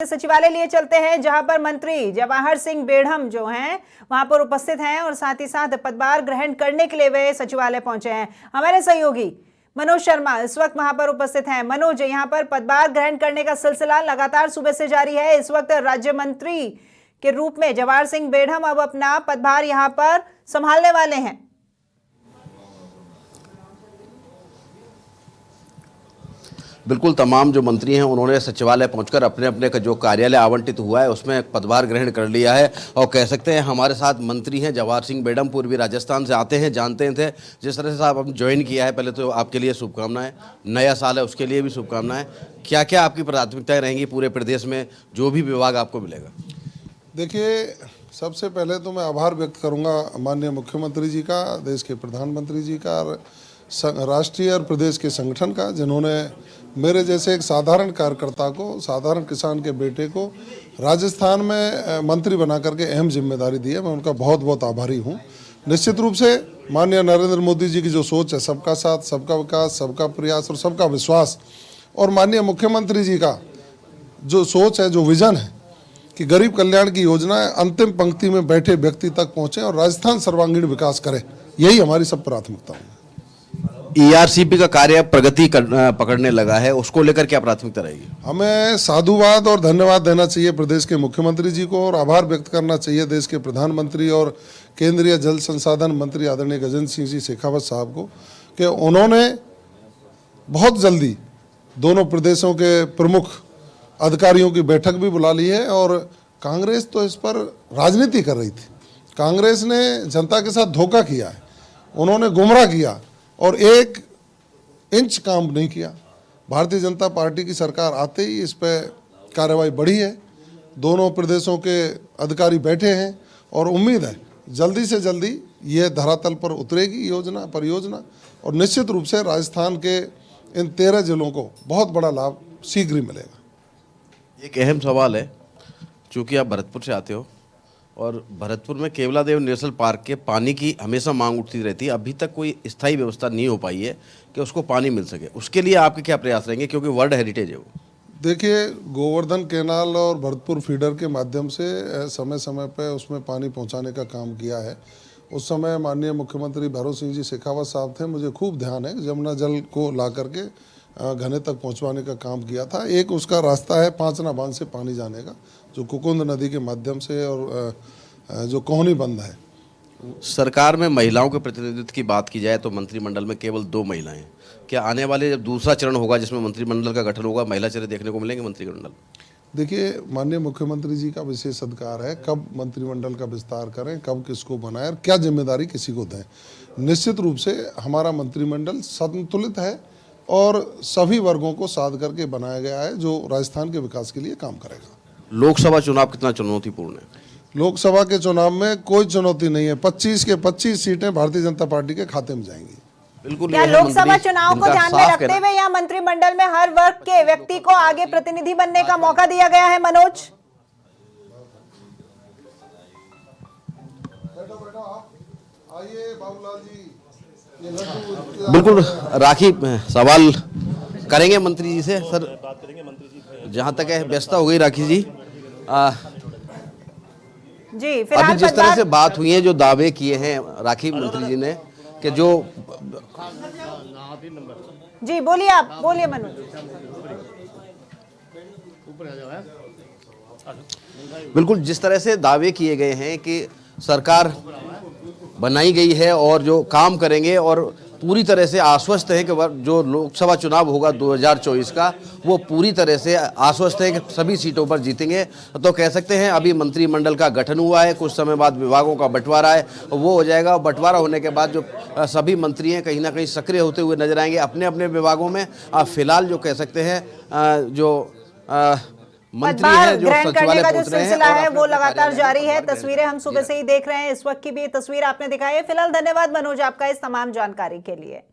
सचिवालय लिए चलते हैं, जहां पर मंत्री जवाहर सिंह बेढ़म जो हैं वहां पर उपस्थित हैं और साथ ही साथ पदभार ग्रहण करने के लिए वे सचिवालय पहुंचे हैं। हमारे सहयोगी मनोज शर्मा इस वक्त वहां पर उपस्थित हैं। मनोज, यहां पर पदभार ग्रहण करने का सिलसिला लगातार सुबह से जारी है। इस वक्त राज्य मंत्री के रूप में जवाहर सिंह बेढ़म अब अपना पदभार यहां पर संभालने वाले हैं। बिल्कुल, तमाम जो मंत्री हैं उन्होंने सचिवालय पहुंचकर अपने अपने का जो कार्यालय आवंटित हुआ है उसमें पदभार ग्रहण कर लिया है। और कह सकते हैं हमारे साथ मंत्री हैं जवाहर सिंह बेढ़म, पूर्वी राजस्थान से आते हैं, जानते थे जिस तरह से आप ज्वाइन किया है। पहले तो आपके लिए शुभकामनाएं, नया साल है उसके लिए भी शुभकामनाएं। क्या क्या आपकी प्राथमिकताएं रहेंगी पूरे प्रदेश में जो भी विभाग आपको मिलेगा? देखिए, सबसे पहले तो मैं आभार व्यक्त करूंगा माननीय मुख्यमंत्री जी का, देश के प्रधानमंत्री जी का और राष्ट्रीय और प्रदेश के संगठन का, जिन्होंने मेरे जैसे एक साधारण कार्यकर्ता को, साधारण किसान के बेटे को राजस्थान में मंत्री बना करके अहम जिम्मेदारी दी है। मैं उनका बहुत बहुत आभारी हूँ। निश्चित रूप से माननीय नरेंद्र मोदी जी की जो सोच है, सबका साथ, सबका विकास, सबका प्रयास और सबका विश्वास, और माननीय मुख्यमंत्री जी का जो सोच है, जो विजन है कि गरीब कल्याण की योजना अंतिम पंक्ति में बैठे व्यक्ति तक पहुँचे और राजस्थान सर्वांगीण विकास करे, यही हमारी सब प्राथमिकता है। ईआरसीपी का कार्य प्रगति पकड़ने लगा है, उसको लेकर क्या प्राथमिकता रहेगी? हमें साधुवाद और धन्यवाद देना चाहिए प्रदेश के मुख्यमंत्री जी को और आभार व्यक्त करना चाहिए देश के प्रधानमंत्री और केंद्रीय जल संसाधन मंत्री आदरणीय गजेंद्र सिंह जी शेखावत साहब को कि उन्होंने बहुत जल्दी दोनों प्रदेशों के प्रमुख अधिकारियों की बैठक भी बुला ली है। और कांग्रेस तो इस पर राजनीति कर रही थी। कांग्रेस ने जनता के साथ धोखा किया है, उन्होंने गुमराह किया और एक इंच काम नहीं किया। भारतीय जनता पार्टी की सरकार आते ही इस पर कार्रवाई बढ़ी है। दोनों प्रदेशों के अधिकारी बैठे हैं और उम्मीद है जल्दी से जल्दी ये धरातल पर उतरेगी योजना, परियोजना, और निश्चित रूप से राजस्थान के इन 13 जिलों को बहुत बड़ा लाभ शीघ्र ही मिलेगा। एक अहम सवाल है, चूँकि आप भरतपुर से आते हो और भरतपुर में केवलादेव नेशनल पार्क के पानी की हमेशा मांग उठती रहती है, अभी तक कोई स्थायी व्यवस्था नहीं हो पाई है कि उसको पानी मिल सके। उसके लिए आपके क्या प्रयास रहेंगे, क्योंकि वर्ल्ड हेरिटेज है वो? देखिए, गोवर्धन कैनाल और भरतपुर फीडर के माध्यम से समय समय पर उसमें पानी पहुंचाने का काम किया है। उस समय माननीय मुख्यमंत्री भैरव सिंह जी शेखावत साहब थे, मुझे खूब ध्यान है। जमुना जल को ला करके घने तक पहुंचवाने का काम किया था। एक उसका रास्ता है पांचना बांध से पानी जाने का, जो कुकुंद नदी के माध्यम से, और जो कोहनी बंद है। सरकार में महिलाओं के प्रतिनिधित्व की बात की जाए तो मंत्रिमंडल में केवल 2 महिलाएं हैं। क्या आने वाले जब दूसरा चरण होगा जिसमें मंत्रिमंडल का गठन होगा, महिला चेहरे देखने को मिलेंगे मंत्रिमंडल? देखिए, माननीय मुख्यमंत्री जी का विशेष अधिकार है कब मंत्रिमंडल का विस्तार करें, कब किसको बनाएं और क्या जिम्मेदारी किसी को दें। निश्चित रूप से हमारा मंत्रिमंडल संतुलित है और सभी वर्गों को साध करके बनाया गया है, जो राजस्थान के विकास के लिए काम करेगा। लोकसभा चुनाव कितना चुनौतीपूर्ण है? लोकसभा के चुनाव में कोई चुनौती नहीं है। 25 के 25 सीटें भारतीय जनता पार्टी के खाते में जाएंगी। बिल्कुल। क्या लोकसभा चुनाव को ध्यान में रखते हुए यहाँ मंत्रिमंडल में हर वर्ग के व्यक्ति को आगे प्रतिनिधि बनने का मौका दिया गया है? मनोज, आइए बाबूलाल जी। बिल्कुल, राखी सवाल करेंगे मंत्री जी से। सर, जहां तक है व्यवस्था हो गई राखी जी। जी, फिलहाल अभी जिस तरह से बात हुई है, जो दावे किए हैं राखी मंत्री जी ने कि जो जी, बोलिए, आप बोलिए मनोज। बिल्कुल, जिस तरह से दावे किए गए हैं कि सरकार बनाई गई है और जो काम करेंगे और पूरी तरह से आश्वस्त है कि जो लोकसभा चुनाव होगा 2024 का, वो पूरी तरह से आश्वस्त है कि सभी सीटों पर जीतेंगे। तो कह सकते हैं अभी मंत्रिमंडल का गठन हुआ है, कुछ समय बाद विभागों का बंटवारा है, वो हो जाएगा। बंटवारा होने के बाद जो सभी मंत्री हैं कहीं ना कहीं सक्रिय होते हुए नजर आएंगे अपने अपने विभागों में। फिलहाल जो कह सकते हैं जो मंत्री हैं, जो ग्रहण करने का जो पहुंच रहे हैं सिलसिला है वो लगातार जारी है। तस्वीरें हम सुबह से ही देख रहे हैं, इस वक्त की भी तस्वीर आपने दिखाई है। फिलहाल धन्यवाद मनोज आपका इस तमाम जानकारी के लिए।